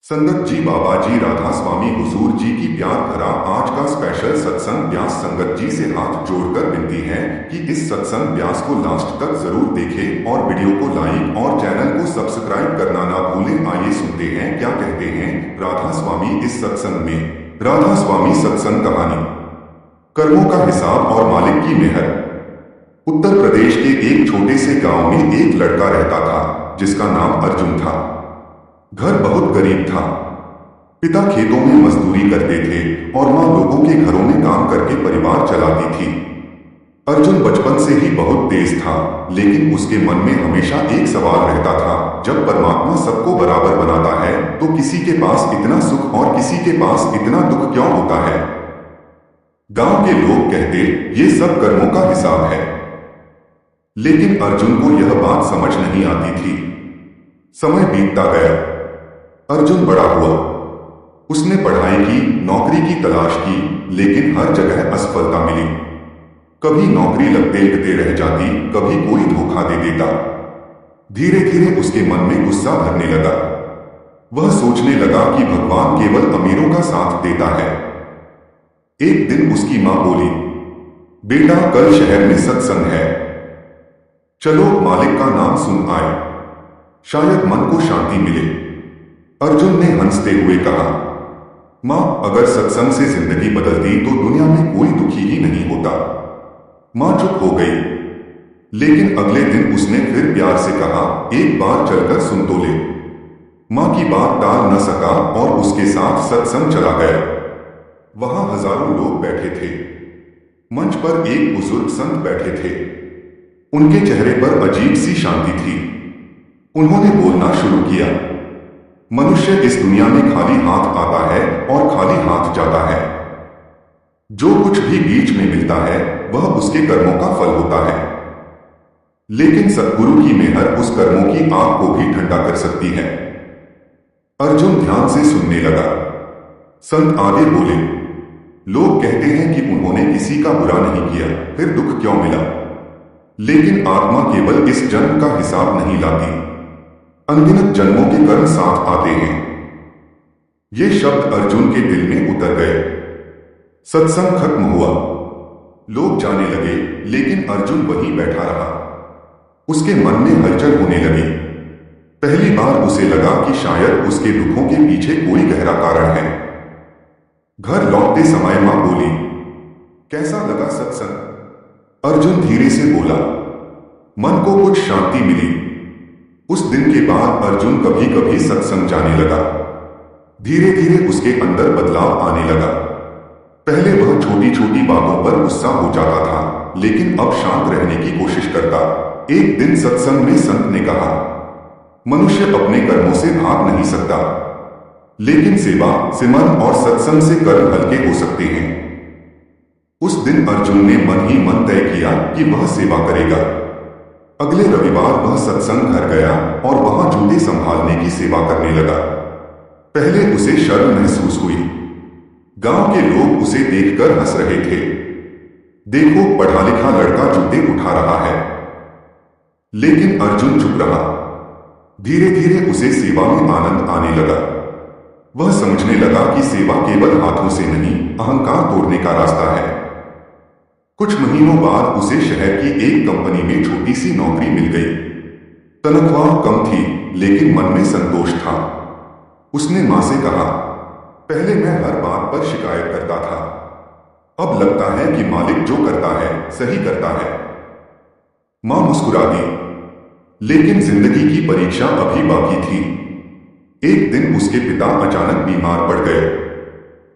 संगत जी बाबा जी राधा स्वामी हुजूर जी की प्यार भरा आज का स्पेशल सत्संग व्यास संगत जी से हाथ जोड़कर विनती है कि इस सत्संग व्यास को लास्ट तक जरूर देखें और वीडियो को लाइक और चैनल को सब्सक्राइब करना ना भूलें। आइए सुनते हैं क्या कहते हैं राधा स्वामी इस सत्संग में। राधा स्वामी सत्संग कहानी। कर्मों का हिसाब और मालिक की मेहर। उत्तर प्रदेश के एक छोटे से गांव में एक लड़का रहता था जिसका नाम अर्जुन था। घर बहुत गरीब था। पिता खेतों में मजदूरी करते थे और मां लोगों के घरों में काम करके परिवार चलाती थी। अर्जुन बचपन से ही बहुत तेज था, लेकिन उसके मन में हमेशा एक सवाल रहता था, जब परमात्मा सबको बराबर बनाता है तो किसी के पास इतना सुख और किसी के पास इतना दुख क्यों होता है। गांव के लोग कहते ये सब कर्मों का हिसाब है, लेकिन अर्जुन को यह बात समझ नहीं आती थी। समय बीतता गया। अर्जुन बड़ा हुआ। उसने पढ़ाई की, नौकरी की तलाश की, लेकिन हर जगह असफलता मिली। कभी नौकरी लगते लगते रह जाती, कभी कोई धोखा दे देता। धीरे धीरे उसके मन में गुस्सा भरने लगा। वह सोचने लगा कि भगवान केवल अमीरों का साथ देता है। एक दिन उसकी मां बोली, बेटा कल शहर में सत्संग है, चलो मालिक का नाम सुन आए, शायद मन को शांति मिले। अर्जुन ने हंसते हुए कहा, मां अगर सत्संग से जिंदगी बदलती तो दुनिया में कोई दुखी ही नहीं होता। मां चुप हो गई, लेकिन अगले दिन उसने फिर प्यार से कहा, एक बार चलकर सुन तो ले। मां की बात टाल न सका और उसके साथ सत्संग चला गया। वहां हजारों लोग बैठे थे। मंच पर एक बुजुर्ग संत बैठे थे। उनके चेहरे पर अजीब सी शांति थी। उन्होंने बोलना शुरू किया, मनुष्य इस दुनिया में खाली हाथ आता है और खाली हाथ जाता है। जो कुछ भी बीच में मिलता है वह उसके कर्मों का फल होता है, लेकिन सद्गुरु की मेहर उस कर्मों की आग को भी ठंडा कर सकती है। अर्जुन ध्यान से सुनने लगा। संत आगे बोले, लोग कहते हैं कि उन्होंने किसी का बुरा नहीं किया फिर दुख क्यों मिला, लेकिन आत्मा केवल इस जन्म का हिसाब नहीं लाती, अनगिनत जन्मों के कर्म साथ आते हैं। ये शब्द अर्जुन के दिल में उतर गए। सत्संग खत्म हुआ। लोग जाने लगे, लेकिन अर्जुन वहीं बैठा रहा। उसके मन में हलचल होने लगी। पहली बार उसे लगा कि शायद उसके दुखों के पीछे कोई गहरा कारण है। घर लौटते समय मां बोली, कैसा लगा सत्संग? अर्जुन धीरे से बोला, मन को कुछ शांति मिली। उस दिन के बाद अर्जुन कभी कभी सत्संग जाने लगा। धीरे धीरे उसके अंदर बदलाव आने लगा। पहले वह छोटी छोटी बातों पर गुस्सा हो जाता था, लेकिन अब शांत रहने की कोशिश करता। एक दिन सत्संग में संत ने कहा, मनुष्य अपने कर्मों से भाग नहीं सकता, लेकिन सेवा, सिमरन और सत्संग से कर्म हल्के हो सकते हैं। उस दिन अर्जुन ने मन ही मन तय किया कि वह सेवा करेगा। अगले रविवार वह सत्संग घर गया और वहां जूते संभालने की सेवा करने लगा। पहले उसे शर्म महसूस हुई। गांव के लोग उसे देखकर हंस रहे थे। देखो पढ़ा लिखा लड़का जूते उठा रहा है। लेकिन अर्जुन चुप रहा। धीरे धीरे उसे सेवा में आनंद आने लगा। वह समझने लगा कि सेवा केवल हाथों से नहीं, अहंकार तोड़ने का रास्ता है। कुछ महीनों बाद उसे शहर की एक कंपनी में छोटी सी नौकरी मिल गई। तनख्वाह कम थी, लेकिन मन में संतोष था। उसने मां से कहा, पहले मैं हर बात पर शिकायत करता था, अब लगता है कि मालिक जो करता है सही करता है। मां मुस्कुरा दी, लेकिन जिंदगी की परीक्षा अभी बाकी थी। एक दिन उसके पिता अचानक बीमार पड़ गए।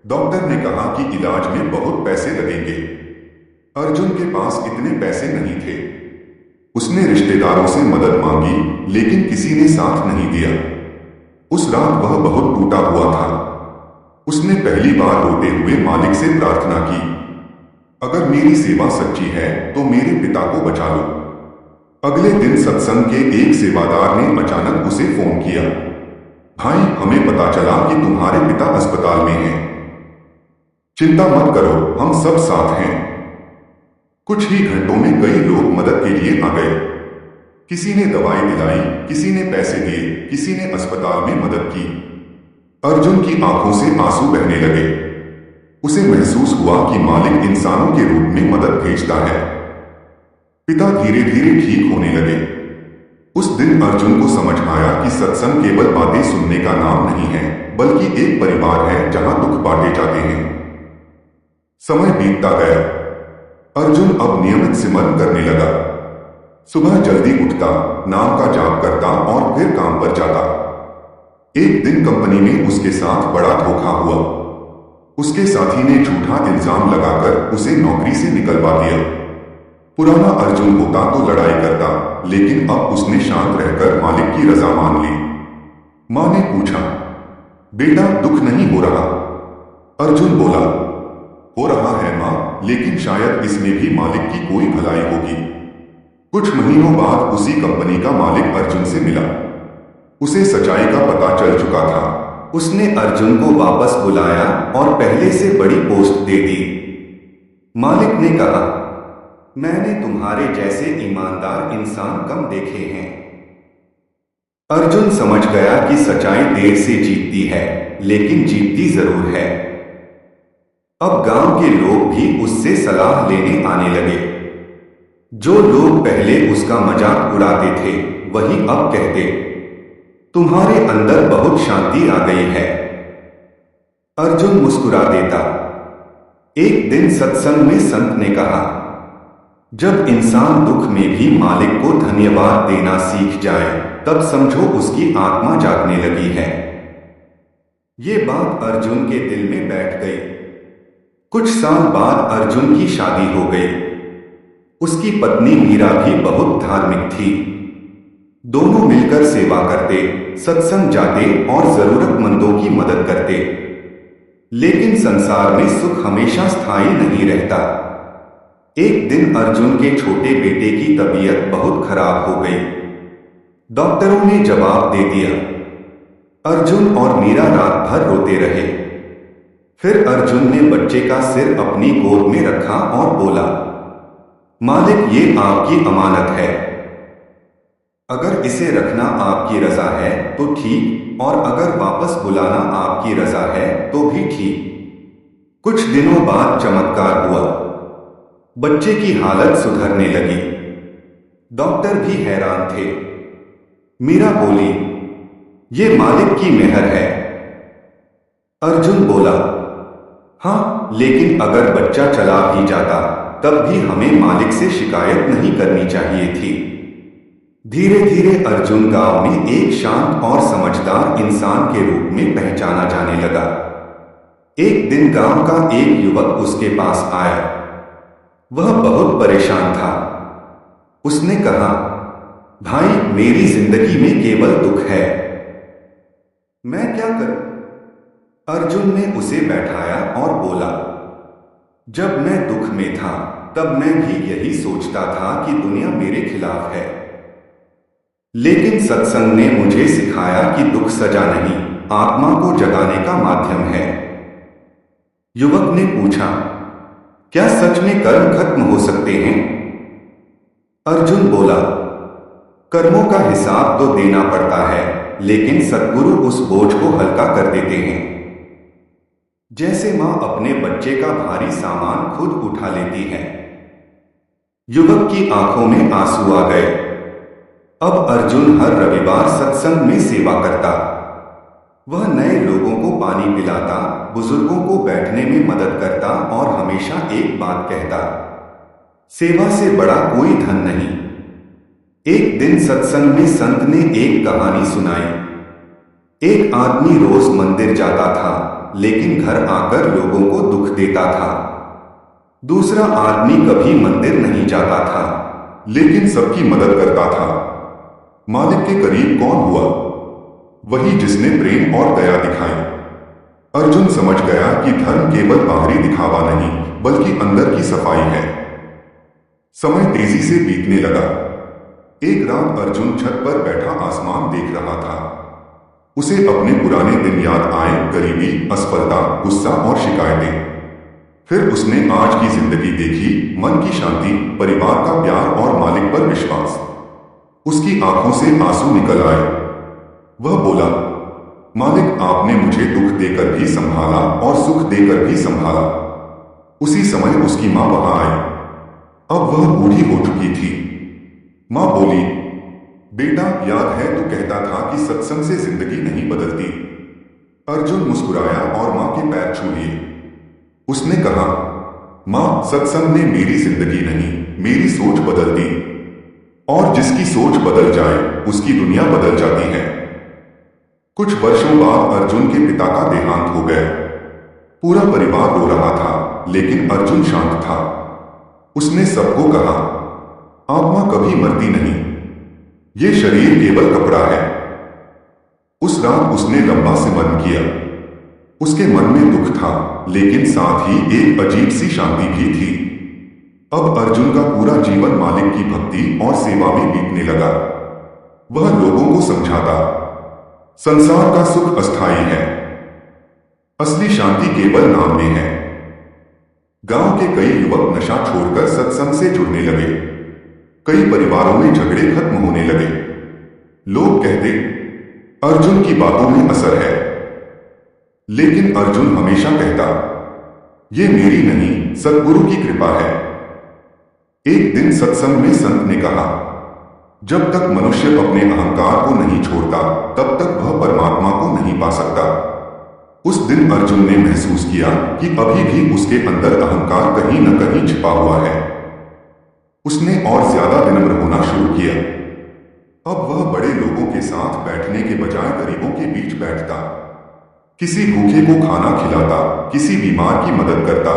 डॉक्टर ने कहा कि इलाज में बहुत पैसे लगेंगे। अर्जुन के पास इतने पैसे नहीं थे। उसने रिश्तेदारों से मदद मांगी, लेकिन किसी ने साथ नहीं दिया। उस रात वह बहुत टूटा हुआ था। उसने पहली बार रोते हुए मालिक से प्रार्थना की, अगर मेरी सेवा सच्ची है तो मेरे पिता को बचा लो। अगले दिन सत्संग के एक सेवादार ने अचानक उसे फोन किया, भाई हमें पता चला कि तुम्हारे पिता अस्पताल में हैं। चिंता मत करो, हम सब साथ हैं। कुछ ही घंटों में कई लोग मदद के लिए आ गए। किसी ने दवाई दिलाई, किसी ने पैसे दिए, किसी ने अस्पताल में मदद की। अर्जुन की आंखों से आंसू बहने लगे। उसे महसूस हुआ कि मालिक इंसानों के रूप में मदद भेजता है। पिता धीरे धीरे ठीक होने लगे। उस दिन अर्जुन को समझ आया कि सत्संग केवल बातें सुनने का नाम नहीं है, बल्कि एक परिवार है जहां दुख बांटे जाते हैं। समय बीतता गया। अर्जुन अब नियमित सिमरन करने लगा। सुबह जल्दी उठता, नाम का जाप करता और फिर काम पर जाता। एक दिन कंपनी में उसके साथ बड़ा धोखा हुआ। उसके साथी ने झूठा इल्जाम लगाकर उसे नौकरी से निकलवा दिया। पुराना अर्जुन होता तो लड़ाई करता, लेकिन अब उसने शांत रहकर मालिक की रजा मान ली। मां ने पूछा, बेटा दुख नहीं हो रहा? अर्जुन बोला, हो रहा है मां, लेकिन शायद इसमें भी मालिक की कोई भलाई होगी। कुछ महीनों बाद उसी कंपनी का मालिक अर्जुन से मिला। उसे सच्चाई का पता चल चुका था। उसने अर्जुन को वापस बुलाया और पहले से बड़ी पोस्ट दे दी। मालिक ने कहा, मैंने तुम्हारे जैसे ईमानदार इंसान कम देखे हैं। अर्जुन समझ गया कि सच्चाई देर से जीतती है, लेकिन जीतती जरूर है। अब गांव के लोग भी उससे सलाह लेने आने लगे। जो लोग पहले उसका मजाक उड़ाते थे, वही अब कहते, तुम्हारे अंदर बहुत शांति आ गई है। अर्जुन मुस्कुरा देता। एक दिन सत्संग में संत ने कहा, जब इंसान दुख में भी मालिक को धन्यवाद देना सीख जाए, तब समझो उसकी आत्मा जागने लगी है। ये बात अर्जुन के दिल में बैठ गई। कुछ साल बाद अर्जुन की शादी हो गई। उसकी पत्नी मीरा भी बहुत धार्मिक थी। दोनों मिलकर सेवा करते, सत्संग जाते और जरूरतमंदों की मदद करते। लेकिन संसार में सुख हमेशा स्थायी नहीं रहता। एक दिन अर्जुन के छोटे बेटे की तबीयत बहुत खराब हो गई। डॉक्टरों ने जवाब दे दिया। अर्जुन और मीरा रात भर रोते रहे। फिर अर्जुन ने बच्चे का सिर अपनी गोद में रखा और बोला, मालिक ये आपकी अमानत है। अगर इसे रखना आपकी रजा है तो ठीक, और अगर वापस बुलाना आपकी रजा है तो भी ठीक। कुछ दिनों बाद चमत्कार हुआ। बच्चे की हालत सुधरने लगी। डॉक्टर भी हैरान थे। मीरा बोली, ये मालिक की मेहर है। अर्जुन बोला, हाँ, लेकिन अगर बच्चा चला भी जाता तब भी हमें मालिक से शिकायत नहीं करनी चाहिए थी। धीरे धीरे अर्जुन गांव में एक शांत और समझदार इंसान के रूप में पहचाना जाने लगा। एक दिन गांव का एक युवक उसके पास आया। वह बहुत परेशान था। उसने कहा, भाई मेरी जिंदगी में केवल दुख है, मैं क्या करूं? अर्जुन ने उसे बैठाया और बोला, जब मैं दुख में था तब मैं भी यही सोचता था कि दुनिया मेरे खिलाफ है। लेकिन सत्संग ने मुझे सिखाया कि दुख सजा नहीं, आत्मा को जगाने का माध्यम है। युवक ने पूछा, क्या सच में कर्म खत्म हो सकते हैं? अर्जुन बोला, कर्मों का हिसाब तो देना पड़ता है, लेकिन सद्गुरु उस बोझ को हल्का कर देते हैं। जैसे मां अपने बच्चे का भारी सामान खुद उठा लेती है। युवक की आंखों में आंसू आ गए। अब अर्जुन हर रविवार सत्संग में सेवा करता। वह नए लोगों को पानी पिलाता, बुजुर्गों को बैठने में मदद करता और हमेशा एक बात कहता, सेवा से बड़ा कोई धन नहीं। एक दिन सत्संग में संत ने एक कहानी सुनाई। एक आदमी रोज मंदिर जाता था, लेकिन घर आकर लोगों को दुख देता था। दूसरा आदमी कभी मंदिर नहीं जाता था, लेकिन सबकी मदद करता था। मालिक के करीब कौन हुआ? वही जिसने प्रेम और दया दिखाई। अर्जुन समझ गया कि धर्म केवल बाहरी दिखावा नहीं, बल्कि अंदर की सफाई है। समय तेजी से बीतने लगा। एक रात अर्जुन छत पर बैठा आसमान देख रहा था। उसे अपने पुराने दिन याद आए, गरीबी, असफलता, गुस्सा और शिकायतें। फिर उसने आज की जिंदगी देखी, मन की शांति, परिवार का प्यार और मालिक पर विश्वास। उसकी आंखों से आंसू निकल आए। वह बोला, मालिक आपने मुझे दुख देकर भी संभाला और सुख देकर भी संभाला। उसी समय उसकी मां वहां आई। अब वह बूढ़ी हो चुकी थी। मां बोली, बेटा, याद है तू कहता था कि सत्संग से जिंदगी नहीं बदलती। अर्जुन मुस्कुराया और मां के पैर छू लिए। उसने कहा, मां, सत्संग ने मेरी जिंदगी नहीं, मेरी सोच बदल दी। और जिसकी सोच बदल जाए उसकी दुनिया बदल जाती है। कुछ वर्षों बाद अर्जुन के पिता का देहांत हो गया। पूरा परिवार रो रहा था, लेकिन अर्जुन शांत था। उसने सबको कहा, आत्मा कभी मरती नहीं, ये शरीर केवल कपड़ा है। उस रात उसने लंबा सिमरन किया। उसके मन में दुख था, लेकिन साथ ही एक अजीब सी शांति भी थी। अब अर्जुन का पूरा जीवन मालिक की भक्ति और सेवा में बीतने लगा। वह लोगों को समझाता, संसार का सुख अस्थायी है, असली शांति केवल नाम में है। गांव के कई युवक नशा छोड़कर सत्संग से जुड़ने लगे। कई परिवारों में झगड़े खत्म होने लगे। लोग कहते, अर्जुन की बातों में असर है। लेकिन अर्जुन हमेशा कहता, ये मेरी नहीं, सद्गुरु की कृपा है। एक दिन सत्संग में संत ने कहा, जब तक मनुष्य अपने अहंकार को नहीं छोड़ता, तब तक वह परमात्मा को नहीं पा सकता। उस दिन अर्जुन ने महसूस किया कि अभी भी उसके अंदर अहंकार कहीं न कहीं छिपा हुआ है। उसने और ज्यादा विनम्र होना शुरू किया। अब वह बड़े लोगों के साथ बैठने के बजाय गरीबों के बीच बैठता, किसी भूखे को खाना खिलाता, किसी बीमार की मदद करता।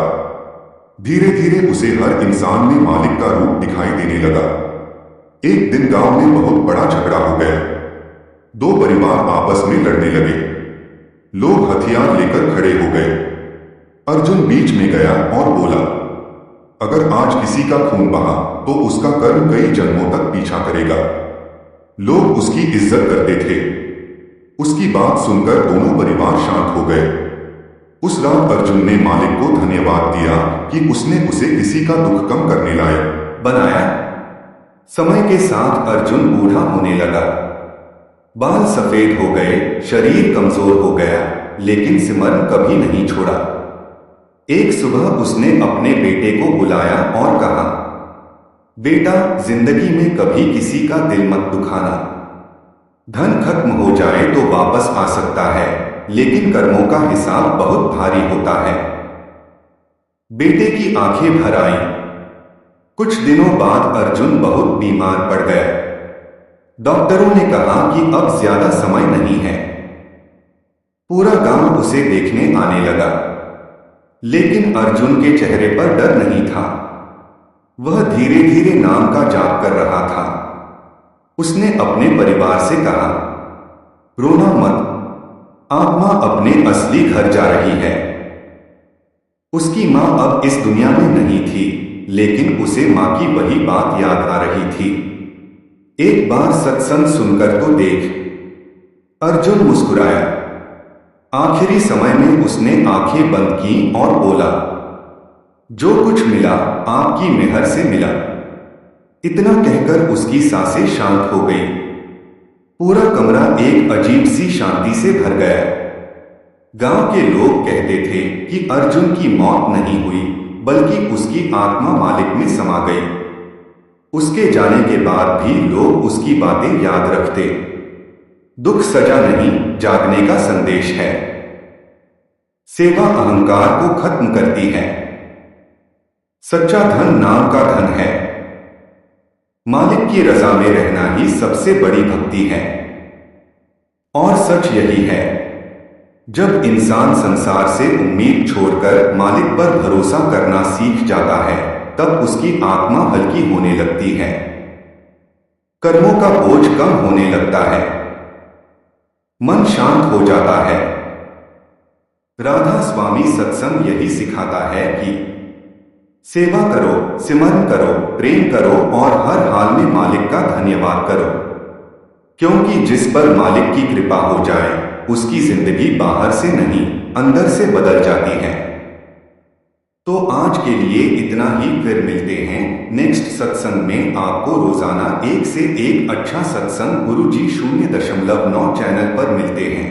धीरे धीरे उसे हर इंसान में मालिक का रूप दिखाई देने लगा। एक दिन गांव में बहुत बड़ा झगड़ा हो गया। दो परिवार आपस में लड़ने लगे। लोग हथियार लेकर खड़े हो गए। अर्जुन बीच में गया और बोला, अगर आज किसी का खून बहा तो उसका कर्म कई जन्मों तक पीछा करेगा। लोग उसकी इज्जत करते थे। उसकी बात सुनकर दोनों परिवार शांत हो गए। उस रात अर्जुन ने मालिक को धन्यवाद दिया कि उसने उसे किसी का दुख कम करने लायक बनाया। समय के साथ अर्जुन बूढ़ा होने लगा। बाल सफेद हो गए, शरीर कमजोर हो गया, लेकिन सिमरन कभी नहीं छोड़ा। एक सुबह उसने अपने बेटे को बुलाया और कहा, बेटा, जिंदगी में कभी किसी का दिल मत दुखाना। धन खत्म हो जाए तो वापस आ सकता है, लेकिन कर्मों का हिसाब बहुत भारी होता है। बेटे की आंखें भर आईं। कुछ दिनों बाद अर्जुन बहुत बीमार पड़ गया। डॉक्टरों ने कहा कि अब ज्यादा समय नहीं है। पूरा गांव उसे देखने आने लगा, लेकिन अर्जुन के चेहरे पर डर नहीं था। वह धीरे धीरे नाम का जाप कर रहा था। उसने अपने परिवार से कहा, रोना मत, आत्मा अपने असली घर जा रही है। उसकी मां अब इस दुनिया में नहीं थी, लेकिन उसे मां की वही बात याद आ रही थी। एक बार सत्संग सुनकर तो देख। अर्जुन मुस्कुराया। आखिरी समय में उसने आंखें बंद की और बोला, जो कुछ मिला आपकी मेहर से मिला। इतना कहकर उसकी सांसें शांत हो गई। पूरा कमरा एक अजीब सी शांति से भर गया। गांव के लोग कहते थे कि अर्जुन की मौत नहीं हुई, बल्कि उसकी आत्मा मालिक में समा गई। उसके जाने के बाद भी लोग उसकी बातें याद रखते। दुख सजा नहीं, जागने का संदेश है। सेवा अहंकार को खत्म करती है। सच्चा धन नाम का धन है। मालिक की रजा में रहना ही सबसे बड़ी भक्ति है। और सच यही है, जब इंसान संसार से उम्मीद छोड़कर मालिक पर भरोसा करना सीख जाता है, तब उसकी आत्मा हल्की होने लगती है। कर्मों का बोझ कम होने लगता है। मन शांत हो जाता है। राधा स्वामी सत्संग यही सिखाता है कि सेवा करो, सिमरन करो, प्रेम करो और हर हाल में मालिक का धन्यवाद करो, क्योंकि जिस पर मालिक की कृपा हो जाए उसकी जिंदगी बाहर से नहीं, अंदर से बदल जाती है। तो आज के लिए इतना ही। फिर मिलते हैं नेक्स्ट सत्संग में। आपको रोजाना एक से एक अच्छा सत्संग गुरुजी 0.9 चैनल पर मिलते हैं।